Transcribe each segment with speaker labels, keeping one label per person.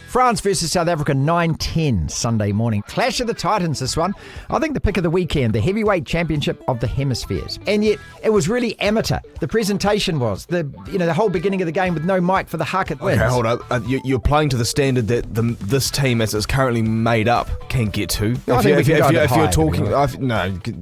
Speaker 1: France versus South Africa, 9:10 Sunday morning. Clash of the Titans, this one. I think the pick of the weekend, the heavyweight championship of the hemispheres. And yet, it was really amateur. The presentation was, the whole beginning of the game with no mic for the huck it wins.
Speaker 2: Okay, hold up. You're playing to the standard that this team, as it's currently made up, can get to.
Speaker 1: No, if you're
Speaker 2: talking,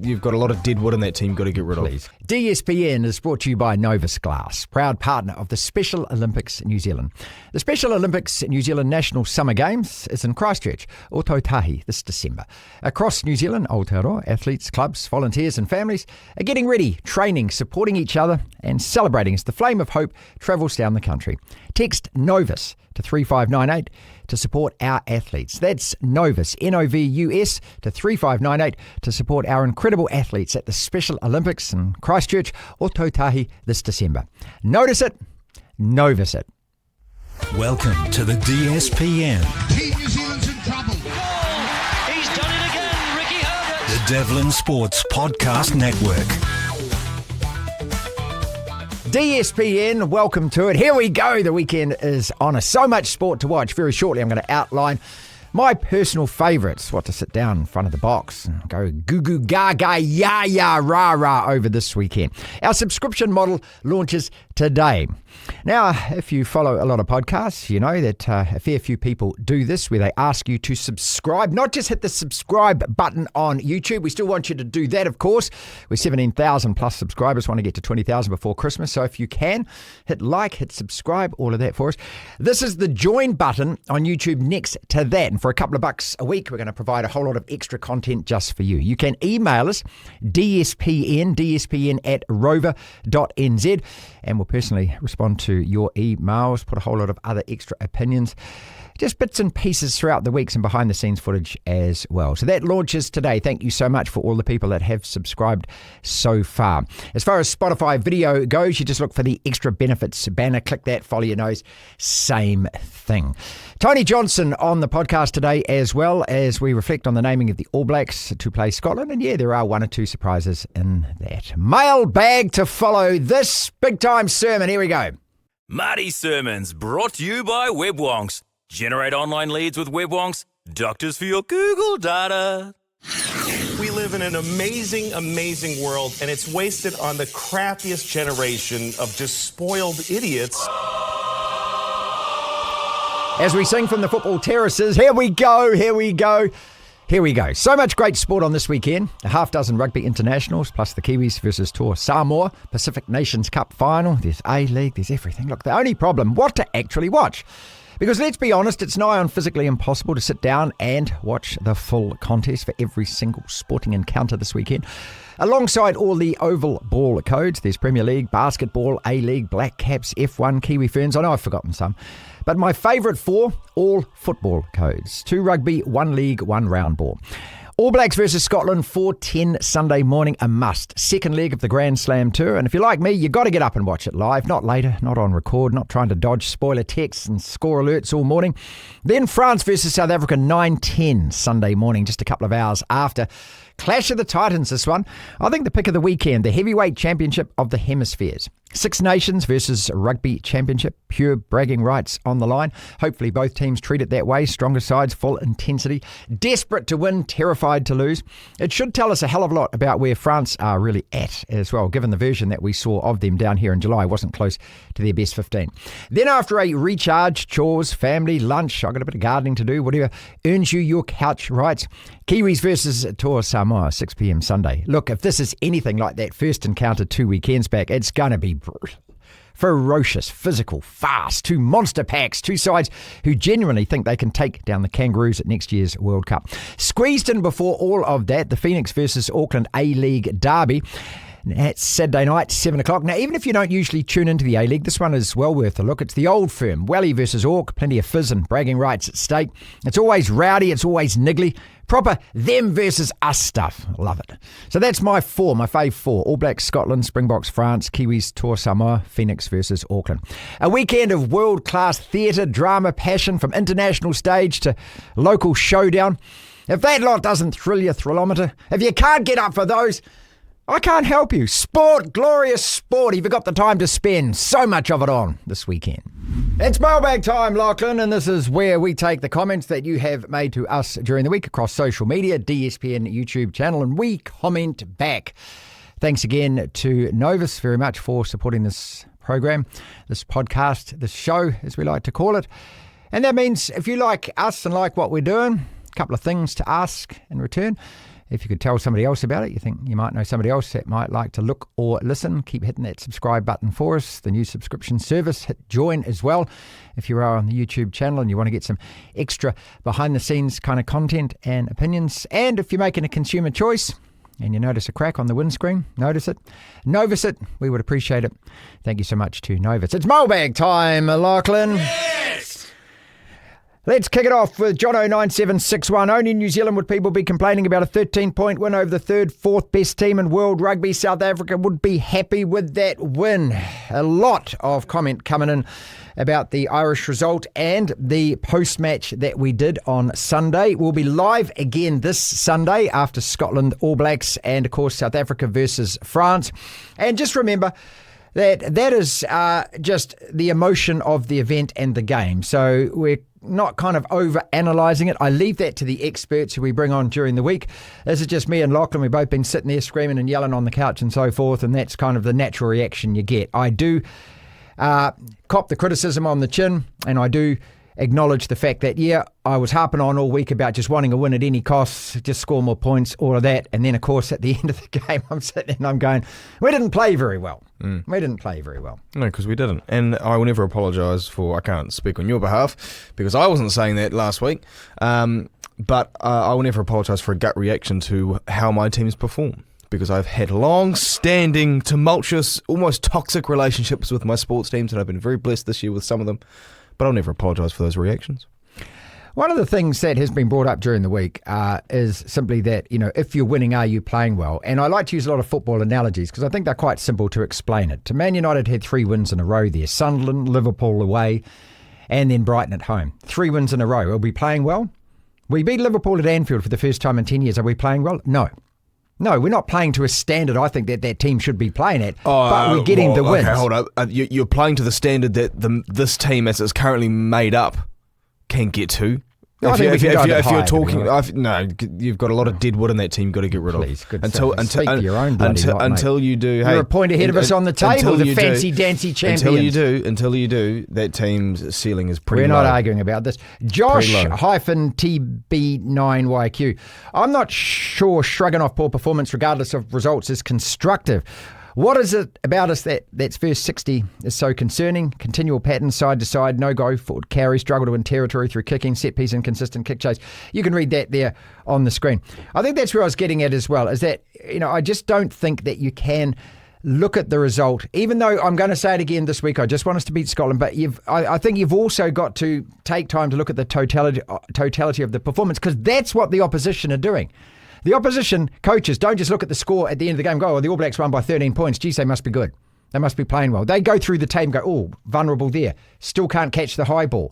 Speaker 2: you've got a lot of dead wood in that team you've got to get rid of.
Speaker 1: Please. DSPN is brought to you by Novus Glass, proud partner of the Special Olympics New Zealand. The Special Olympics New Zealand National Summer Games is in Christchurch, Otautahi, this December. Across New Zealand, Aotearoa athletes, clubs, volunteers and families are getting ready, training, supporting each other and celebrating as the flame of hope travels down the country. Text Novus to 3598 to support our athletes. That's Novus, Novus, to 3598 to support our incredible athletes at the Special Olympics in Christchurch, Otautahi, this December. Notice it, Novus it.
Speaker 3: Welcome to the DSPN.
Speaker 4: Team New Zealand's in trouble.
Speaker 5: Oh, he's done it again, Ricky Herbert.
Speaker 3: The Devlin Sports Podcast Network.
Speaker 1: DSPN, welcome to it. Here we go. The weekend is on us. So much sport to watch. Very shortly, I'm going to outline my personal favourites, what to sit down in front of the box and go goo goo gaga ya ya rah rah over this weekend. Our subscription model launches today. Now, if you follow a lot of podcasts, you know that a fair few people do this where they ask you to subscribe, not just hit the subscribe button on YouTube. We still want you to do that, of course. We're 17,000 plus subscribers, want to get to 20,000 before Christmas. So if you can, hit like, hit subscribe, all of that for us. This is the join button on YouTube next to that. And for a couple of bucks a week, we're going to provide a whole lot of extra content just for you. You can email us, dspn@rover.nz, and we'll personally respond to your emails, put a whole lot of other extra opinions, just bits and pieces throughout the weeks and behind the scenes footage as well. So that launches today. Thank you so much for all the people that have subscribed so far. As far as Spotify video goes, you just look for the extra benefits banner, click that, follow your nose, same thing. Tony Johnson on the podcast today, as well as we reflect on the naming of the All Blacks to play Scotland. And yeah, there are one or two surprises in that. Mailbag to follow this big time sermon. Here we go.
Speaker 6: Marty Sermons, brought to you by WebWonks. Generate online leads with WebWonks. Doctors for your Google data.
Speaker 7: We live in an amazing, amazing world, and it's wasted on the crappiest generation of just spoiled idiots.
Speaker 1: As we sing from the football terraces, here we go, here we go. Here we go. So much great sport on this weekend. A half dozen rugby internationals, plus the Kiwis versus Tour Samoa, Pacific Nations Cup final. There's A-League, there's everything. Look, the only problem, what to actually watch. Because let's be honest, it's nigh on physically impossible to sit down and watch the full contest for every single sporting encounter this weekend. Alongside all the oval ball codes, there's Premier League, Basketball, A-League, Black Caps, F1, Kiwi Ferns. I know I've forgotten some. But my favourite four, all football codes. 2 rugby, 1 league, 1 round ball. All Blacks versus Scotland, 4:10 Sunday morning, a must. Second leg of the Grand Slam Tour. And if you're like me, you've got to get up and watch it live. Not later, not on record, not trying to dodge spoiler texts and score alerts all morning. Then France versus South Africa, 9:10 Sunday morning, just a couple of hours after. Clash of the Titans, this one. I think the pick of the weekend, the heavyweight championship of the hemispheres. 6 Nations versus Rugby Championship. Pure bragging rights on the line. Hopefully both teams treat it that way. Stronger sides, full intensity. Desperate to win, terrified to lose. It should tell us a hell of a lot about where France are really at as well, given the version that we saw of them down here in July wasn't close to their best 15. Then after a recharge, chores, family, lunch, I got a bit of gardening to do, whatever earns you your couch rights. Kiwis versus Tour Samoa, 6 p.m. Sunday. Look, if this is anything like that first encounter 2 weekends back, it's going to be brutal. Ferocious, physical, fast, 2 monster packs, 2 sides who genuinely think they can take down the Kangaroos at next year's World Cup. Squeezed in before all of that, the Phoenix versus Auckland A-League derby. It's Saturday night, 7 o'clock. Now, even if you don't usually tune into the A-League, this one is well worth a look. It's the old firm, Wally versus Orc, plenty of fizz and bragging rights at stake. It's always rowdy, it's always niggly. Proper them versus us stuff. Love it. So that's my fave 4. All Blacks, Scotland, Springboks, France, Kiwis, Tour Samoa, Phoenix versus Auckland. A weekend of world-class theatre, drama, passion from international stage to local showdown. If that lot doesn't thrill your thrillometer, if you can't get up for those, I can't help you. Sport, glorious sport. You've got the time to spend so much of it on this weekend. It's mailbag time, Lachlan, and this is where we take the comments that you have made to us during the week across social media, DSPN YouTube channel, and we comment back. Thanks again to Novus very much for supporting this program, this podcast, this show, as we like to call it. And that means if you like us and like what we're doing, a couple of things to ask in return. If you could tell somebody else about it, you think you might know somebody else that might like to look or listen, keep hitting that subscribe button for us. The new subscription service, hit join as well if you are on the YouTube channel and you want to get some extra behind the scenes kind of content and opinions. And if you're making a consumer choice and you notice a crack on the windscreen, notice it, Novus it, we would appreciate it. Thank you so much to Novus. It's mailbag time, Lachlan. Let's kick it off with Jono 9761. Only in New Zealand would people be complaining about a 13-point win over the third, fourth best team in world rugby. South Africa would be happy with that win. A lot of comment coming in about the Irish result and the post-match that we did on Sunday. We'll be live again this Sunday after Scotland, All Blacks, and of course South Africa versus France. And just remember that is just the emotion of the event and the game. So we're not kind of over-analysing it. I leave that to the experts who we bring on during the week. This is just me and Lachlan. We've both been sitting there screaming and yelling on the couch and so forth, and that's kind of the natural reaction you get. I do cop the criticism on the chin, and I do acknowledge the fact that, yeah, I was harping on all week about just wanting a win at any cost, just score more points, all of that. And then, of course, at the end of the game, I'm sitting there and I'm going, we didn't play very well. We didn't play very well.
Speaker 2: No, because we didn't. And I will never apologise for, I can't speak on your behalf, because I wasn't saying that last week. But I will never apologise for a gut reaction to how my teams perform. Because I've had long-standing, tumultuous, almost toxic relationships with my sports teams, and I've been very blessed this year with some of them. But I'll never apologise for those reactions.
Speaker 1: One of the things that has been brought up during the week is simply that, you know, if you're winning, are you playing well? And I like to use a lot of football analogies because I think they're quite simple to explain it. Man United had 3 wins in a row there. Sunderland, Liverpool away, and then Brighton at home. 3 wins in a row. Are we playing well? We beat Liverpool at Anfield for the first time in 10 years. Are we playing well? No. No, we're not playing to a standard I think that team should be playing at, but we're getting the wins.
Speaker 2: Okay, hold up. You're playing to the standard that this team, as it's currently made up, can get to. If you're talking, no, you've got a lot of dead wood in that team. You've got to get rid of. Until you do.
Speaker 1: You're a point ahead of us on the table, the fancy dancy champions.
Speaker 2: Until you do, that team's ceiling is pretty.
Speaker 1: We're
Speaker 2: low.
Speaker 1: not arguing about this. Josh-TB9YQ. I'm not sure shrugging off poor performance, regardless of results, is constructive. What is it about us that's first 60 is so concerning? Continual patterns side to side, no go forward carry, struggle to win territory through kicking, set piece, inconsistent kick chase. You can read that there on the screen. I think that's where I was getting at as well, is that, you know, I just don't think that you can look at the result, even though I'm going to say it again this week, I just want us to beat Scotland, but I think you've also got to take time to look at the totality of the performance, because that's what the opposition are doing. The opposition coaches don't just look at the score at the end of the game and go, oh, the All Blacks won by 13 points. Geez, they must be good. They must be playing well. They go through the tape and go, oh, vulnerable there. Still can't catch the high ball.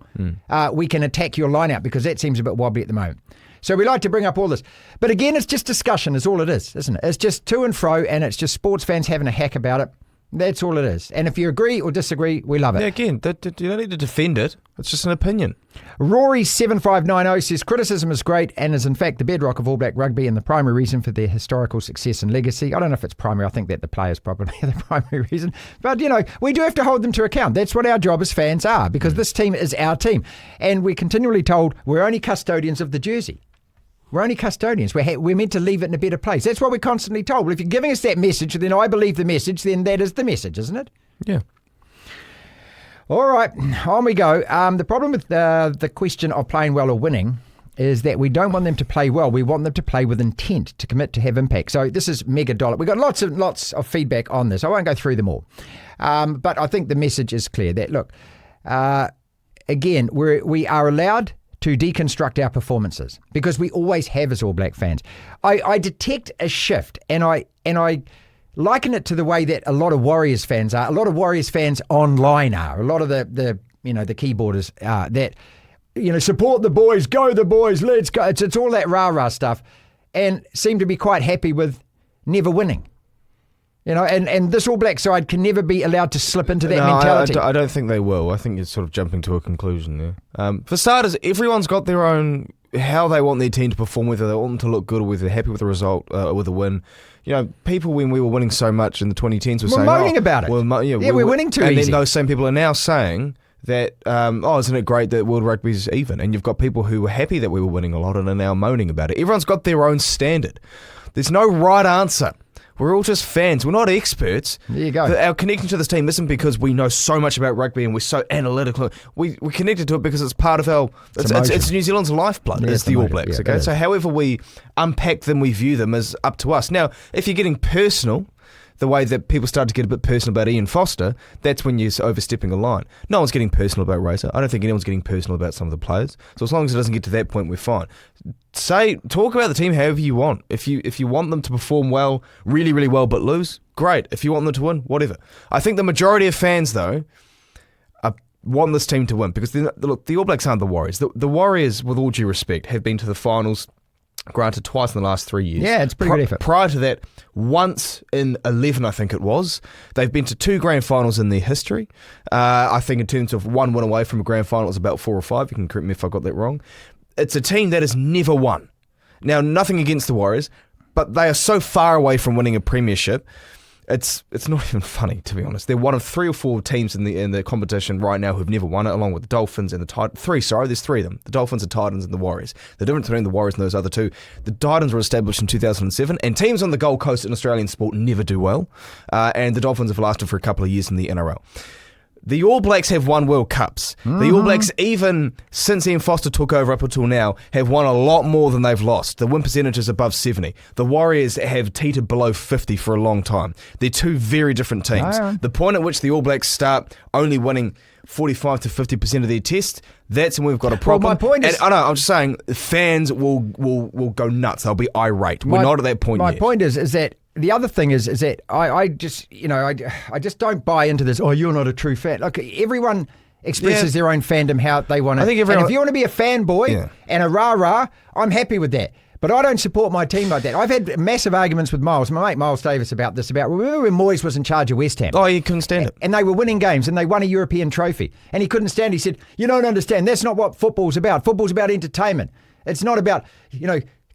Speaker 1: We can attack your line out because that seems a bit wobbly at the moment. So we like to bring up all this. But again, it's just discussion is all it is, isn't it? It's just to and fro, and it's just sports fans having a hack about it. That's all it is. And if you agree or disagree, we love it.
Speaker 2: Yeah, again, you don't need to defend it. It's just an opinion.
Speaker 1: Rory7590 says, criticism is great and is in fact the bedrock of All Black rugby and the primary reason for their historical success and legacy. I don't know if it's primary. I think that the players probably are the primary reason. But, you know, we do have to hold them to account. That's what our job as fans are, because this team is our team. And we're continually told we're only custodians of the jersey. We're only custodians. We're meant to leave it in a better place. That's what we're constantly told. Well, if you're giving us that message, then I believe the message, then that is the message, isn't it?
Speaker 2: Yeah.
Speaker 1: All right, on we go. The problem with the question of playing well or winning is that we don't want them to play well. We want them to play with intent, to commit, to have impact. So this is mega dollar. We've got lots of feedback on this. I won't go through them all. But I think the message is clear that, look, again, we are allowed to deconstruct our performances, because we always have as All Black fans. I detect a shift, and I liken it to the way that a lot of Warriors fans are. A lot of Warriors fans online are. A lot of the keyboarders are that, support the boys, go the boys, let's go. It's all that rah-rah stuff, and seem to be quite happy with never winning. You know, and this All Black side can never be allowed to slip into that mentality.
Speaker 2: I don't think they will. I think you're sort of jumping to a conclusion there. For starters, everyone's got their own how they want their team to perform, whether they want them to look good or whether they're happy with the result or with the win. You know, people when we were winning so much in the 2010s were saying,
Speaker 1: moaning about it. We're winning too easy.
Speaker 2: And then those same people are now saying that, isn't it great that World Rugby's even? And you've got people who were happy that we were winning a lot and are now moaning about it. Everyone's got their own standard. There's no right answer. We're all just fans. We're not experts.
Speaker 1: There you go.
Speaker 2: Our connection to this team isn't because we know so much about rugby and we're so analytical. We're connected to it because it's part of our... It's New Zealand's lifeblood. It's the All Blacks, okay? So however we unpack them, we view them as up to us. Now, if you're getting personal, the way that people start to get a bit personal about Ian Foster, that's when you're overstepping a line. No one's getting personal about Razor. I don't think anyone's getting personal about some of the players. So as long as it doesn't get to that point, we're fine. Talk about the team however you want. If you want them to perform well, really, really well, but lose, great. If you want them to win, whatever. I think the majority of fans, though, want this team to win because, look, the All Blacks aren't the Warriors. The Warriors, with all due respect, have been to the finals, granted, twice in the last 3 years.
Speaker 1: Yeah, it's pretty good effort.
Speaker 2: Prior to that, once in 11, I think it was. They've been to 2 grand finals in their history. I think in terms of one win away from a grand final, it was about 4 or 5. You can correct me if I got that wrong. It's a team that has never won. Now, nothing against the Warriors, but they are so far away from winning a premiership. It's not even funny, to be honest. They're one of 3 or 4 teams in the competition right now who've never won it, along with the Dolphins and the Titans. There's 3 of them. The Dolphins, the Titans, and the Warriors. The difference between the Warriors and those other 2, the Titans were established in 2007, and teams on the Gold Coast in Australian sport never do well, and the Dolphins have lasted for a couple of years in the NRL. The All Blacks have won World Cups. The All Blacks, even since Ian Foster took over up until now, have won a lot more than they've lost. The win percentage is above 70. The Warriors have teetered below 50 for a long time. They're 2 very different teams. The point at which the All Blacks start only winning 45 to 50% of their tests, that's when we've got a problem.
Speaker 1: Well, my point is...
Speaker 2: I'm just saying, fans will go nuts. They'll be irate. We're not at that point yet.
Speaker 1: My point is that the other thing is that I just don't buy into this, you're not a true fan. Look, everyone expresses their own fandom how they want to.
Speaker 2: I think everyone,
Speaker 1: and if you want to be a fanboy and a rah-rah, I'm happy with that. But I don't support my team like that. I've had massive arguments with Miles, my mate Miles Davis, about this. Remember when Moyes was in charge of West Ham?
Speaker 2: Oh, he couldn't stand it.
Speaker 1: And they were winning games and they won a European trophy. And he couldn't stand it. He said, you don't understand. That's not what football's about. Football's about entertainment. It's not about,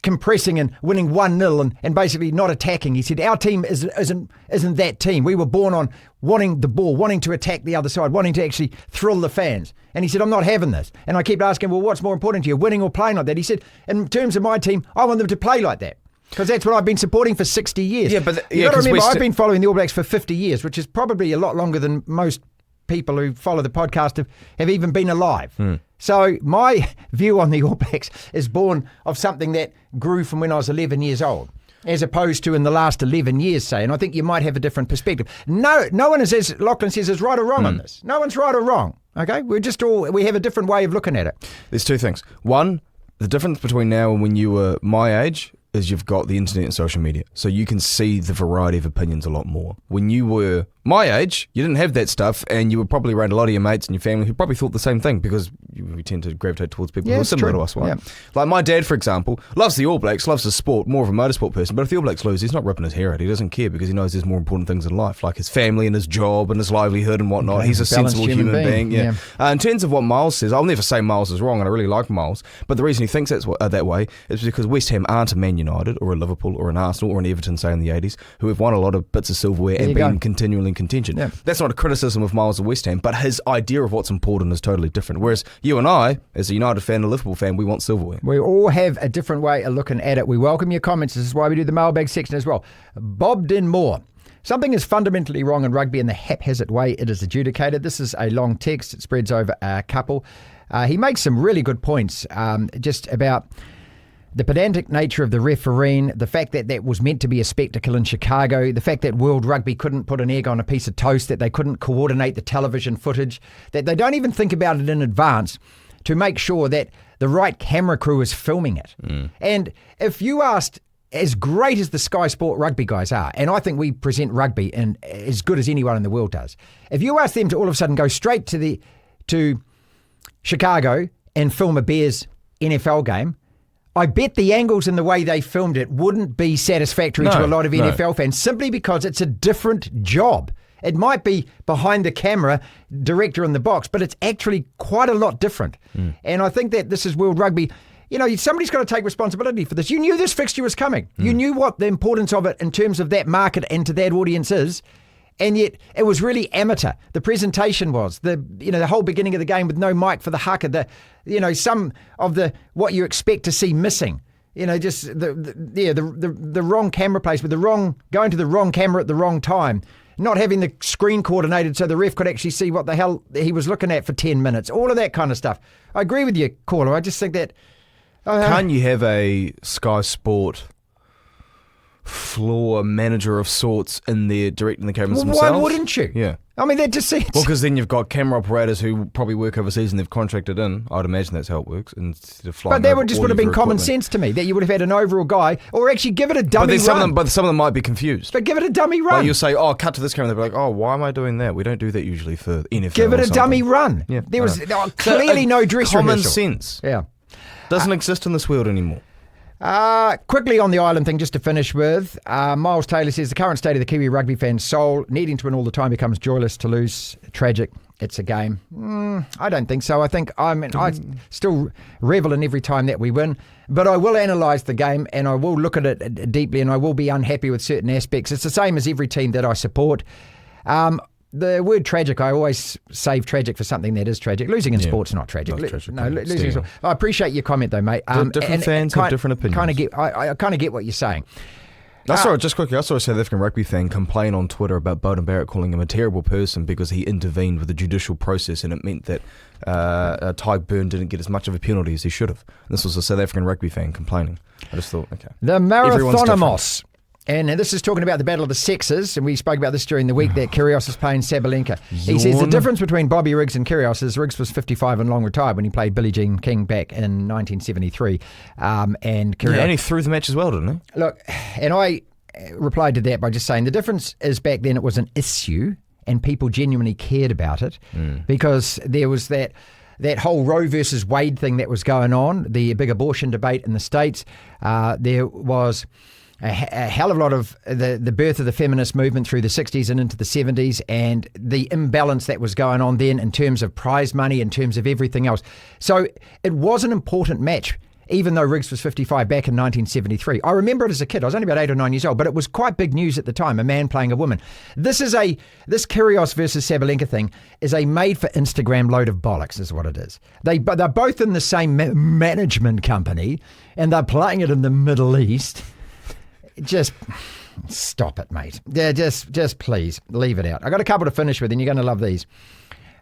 Speaker 1: compressing and winning 1-0 and basically not attacking. He said, our team isn't that team. We were born on wanting the ball, wanting to attack the other side, wanting to actually thrill the fans. And he said, I'm not having this. And I keep asking, well, what's more important to you, winning or playing like that? He said, in terms of my team, I want them to play like that. Because that's what I've been supporting for 60 years.
Speaker 2: Yeah, but
Speaker 1: you've got to remember, I've been following the All Blacks for 50 years, which is probably a lot longer than most people who follow the podcast have even been alive. So my view on the All Blacks is born of something that grew from when I was 11 years old, as opposed to in the last 11 years, say. And I think you might have a different perspective. No one is, as Lachlan says, is right or wrong on this. No one's right or wrong. Okay, we have a different way of looking at it.
Speaker 2: There's 2 things. One, the difference between now and when you were my age is you've got the internet and social media, so you can see the variety of opinions a lot more. When you were my age, you didn't have that stuff, and you were probably around a lot of your mates and your family who probably thought the same thing, because we tend to gravitate towards people who are similar to us. Right? Yeah. Like my dad, for example, loves the All Blacks, loves the sport, more of a motorsport person, but if the All Blacks lose, he's not ripping his hair out. He doesn't care, because he knows there's more important things in life, like his family and his job and his livelihood and whatnot. He's a sensible human being. Yeah. In terms of what Miles says, I'll never say Miles is wrong, and I really like Miles, but the reason he thinks that way is because West Ham aren't a Man United or a Liverpool or an Arsenal or an Everton, say in the 80s, who have won a lot of bits of silverware and been continually in contention. Yeah. That's not a criticism of Miles of West Ham, but his idea of what's important is totally different. Whereas you and I, as a United fan and a Liverpool fan, we want silverware.
Speaker 1: We all have a different way of looking at it. We welcome your comments. This is why we do the mailbag section as well. Bob Dinmore. Something is fundamentally wrong in rugby in the haphazard way it is adjudicated. This is a long text. It spreads over a couple. He makes some really good points just about the pedantic nature of the refereeing, the fact that that was meant to be a spectacle in Chicago, the fact that World Rugby couldn't put an egg on a piece of toast, that they couldn't coordinate the television footage, that they don't even think about it in advance to make sure that the right camera crew is filming it. And if you asked, as great as the Sky Sport rugby guys are, and I think we present rugby and as good as anyone in the world does, if you ask them to all of a sudden go straight to Chicago and film a Bears NFL game, I bet the angles and the way they filmed it wouldn't be satisfactory to a lot of NFL fans, simply because it's a different job. It might be behind the camera, director in the box, but it's actually quite a lot different. And I think that this is World Rugby. You know, somebody's got to take responsibility for this. You knew this fixture was coming. You knew what the importance of it in terms of that market and to that audience is. And yet it was really amateur. The presentation was the whole beginning of the game with no mic for the haka. Some of the what you expect to see missing. Just the wrong camera placement, going to the wrong camera at the wrong time, not having the screen coordinated so the ref could actually see what the hell he was looking at for 10 minutes. All of that kind of stuff. I agree with you, caller. I just think that
Speaker 2: can't you have a Sky Sport floor manager of sorts in there directing the cameras themselves?
Speaker 1: Why wouldn't you?
Speaker 2: Yeah.
Speaker 1: I mean, that just seems...
Speaker 2: Well, because then you've got camera operators who probably work overseas and they've contracted in. I'd imagine that's how it works. Instead of flying
Speaker 1: but that
Speaker 2: over
Speaker 1: would
Speaker 2: all
Speaker 1: have been
Speaker 2: your
Speaker 1: common
Speaker 2: equipment.
Speaker 1: sense to me, that you would have had an overall guy, or actually give it a dummy run.
Speaker 2: But some of them might be confused.
Speaker 1: But give it a dummy run.
Speaker 2: Like you'll say, cut to this camera. They'll be like, why am I doing that? We don't do that usually for NFL.
Speaker 1: Give it
Speaker 2: or
Speaker 1: a
Speaker 2: something.
Speaker 1: dummy run.
Speaker 2: Yeah,
Speaker 1: there was clearly no dress
Speaker 2: common
Speaker 1: rehearsal.
Speaker 2: sense.
Speaker 1: Yeah.
Speaker 2: Doesn't exist in this world anymore.
Speaker 1: Quickly on the Ireland thing, just to finish with, Miles Taylor says the current state of the Kiwi rugby fan's soul, needing to win all the time becomes joyless. To lose, tragic. It's a game. I don't think so. I still revel in every time that we win, but I will analyse the game and I will look at it deeply and I will be unhappy with certain aspects. It's the same as every team that I support. The word tragic, I always save tragic for something that is tragic. Losing in sport's not tragic. Losing in sport. I appreciate your comment though, mate.
Speaker 2: Different fans have different opinions.
Speaker 1: I kind of get what you're saying.
Speaker 2: I saw a South African rugby fan complain on Twitter about Beauden Barrett calling him a terrible person because he intervened with the judicial process and it meant that Tyke Byrne didn't get as much of a penalty as he should have. And this was a South African rugby fan complaining. I just thought, okay.
Speaker 1: The Marathonamos. And this is talking about the battle of the sexes, and we spoke about this during the week that Kyrgios is playing Sabalenka. He says the difference between Bobby Riggs and Kyrgios is Riggs was 55 and long retired when he played Billie Jean King back in 1973. And Kyrgios...
Speaker 2: Yeah, and he threw the match as well, didn't he?
Speaker 1: Look, and I replied to that by just saying the difference is back then it was an issue and people genuinely cared about it because there was that whole Roe versus Wade thing that was going on, the big abortion debate in the States. There was... a hell of a lot of the birth of the feminist movement through the 60s and into the 70s and the imbalance that was going on then in terms of prize money, in terms of everything else. So it was an important match, even though Riggs was 55 back in 1973. I remember it as a kid. I was only about 8 or 9 years old, but it was quite big news at the time, a man playing a woman. This Kyrgios versus Sabalenka thing is a made-for-Instagram load of bollocks is what it is. They're both in the same management company and they're playing it in the Middle East. Just stop it, mate. Yeah, just please leave it out. I got a couple to finish with, and you're going to love these.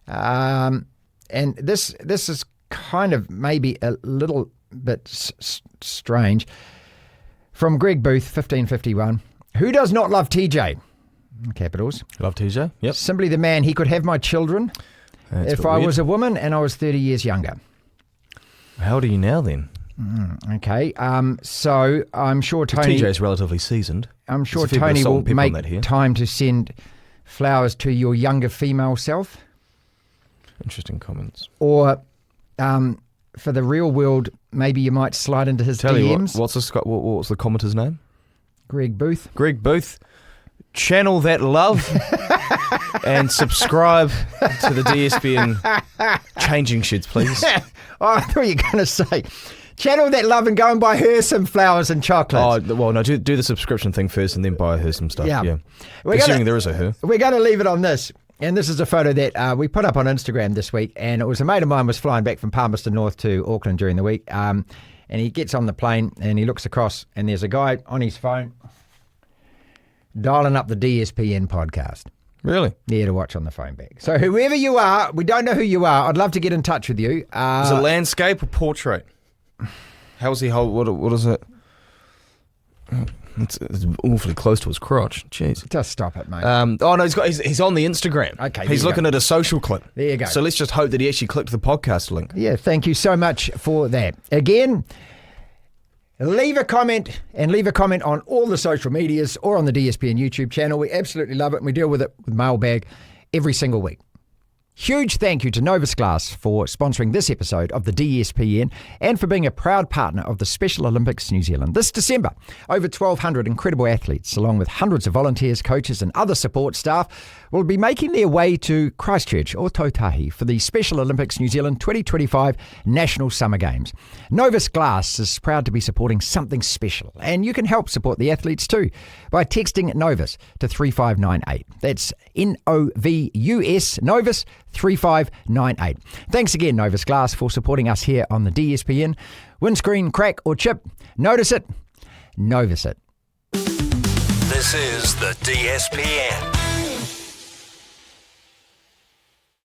Speaker 1: And this is kind of maybe a little bit strange. From Greg Booth, 1551. Who does not love TJ? Capitals.
Speaker 2: Love TJ. Yep.
Speaker 1: Simply the man. He could have my children if I was a woman and I was 30 years younger.
Speaker 2: How old are you now then?
Speaker 1: Okay, so I'm sure Tony...
Speaker 2: TJ's relatively seasoned.
Speaker 1: I'm sure Tony will make time to send flowers to your younger female self.
Speaker 2: Interesting comments.
Speaker 1: Or for the real world, maybe you might slide into his DMs.
Speaker 2: What's the commenter's name?
Speaker 1: Greg Booth.
Speaker 2: Greg Booth. Channel that love and subscribe to the DSPN changing sheds, please.
Speaker 1: I thought you were going to say... Channel that love and go and buy her some flowers and chocolates.
Speaker 2: Oh, well, no, do the subscription thing first and then buy her some stuff. Yeah. Assuming there is a her.
Speaker 1: We're going to leave it on this. And this is a photo that we put up on Instagram this week. And it was a mate of mine was flying back from Palmerston North to Auckland during the week. And he gets on the plane and he looks across and there's a guy on his phone dialing up the DSPN podcast.
Speaker 2: Really?
Speaker 1: Yeah, to watch on the phone back. So whoever you are, we don't know who you are. I'd love to get in touch with you.
Speaker 2: Is it landscape or portrait? How is he hold? What is it? It's awfully close to his crotch. Jeez.
Speaker 1: Just stop it, mate.
Speaker 2: No, he's on the Instagram.
Speaker 1: Okay.
Speaker 2: He's looking at a social clip.
Speaker 1: There you go.
Speaker 2: So let's just hope that he actually clicked the podcast link.
Speaker 1: Yeah, thank you so much for that. Again, leave a comment on all the social medias or on the DSPN YouTube channel. We absolutely love it and we deal with it with Mailbag every single week. Huge thank you to Novus Glass for sponsoring this episode of the DSPN and for being a proud partner of the Special Olympics New Zealand. This December, over 1,200 incredible athletes, along with hundreds of volunteers, coaches and other support staff, will be making their way to Christchurch or Tautahi for the Special Olympics New Zealand 2025 National Summer Games. Novus Glass is proud to be supporting something special, and you can help support the athletes too by texting Novus to 3598. That's Novus, Novus 3598. Thanks again, Novus Glass, for supporting us here on the DSPN. Windscreen, crack or chip, notice it, Novus it.
Speaker 3: This is the DSPN.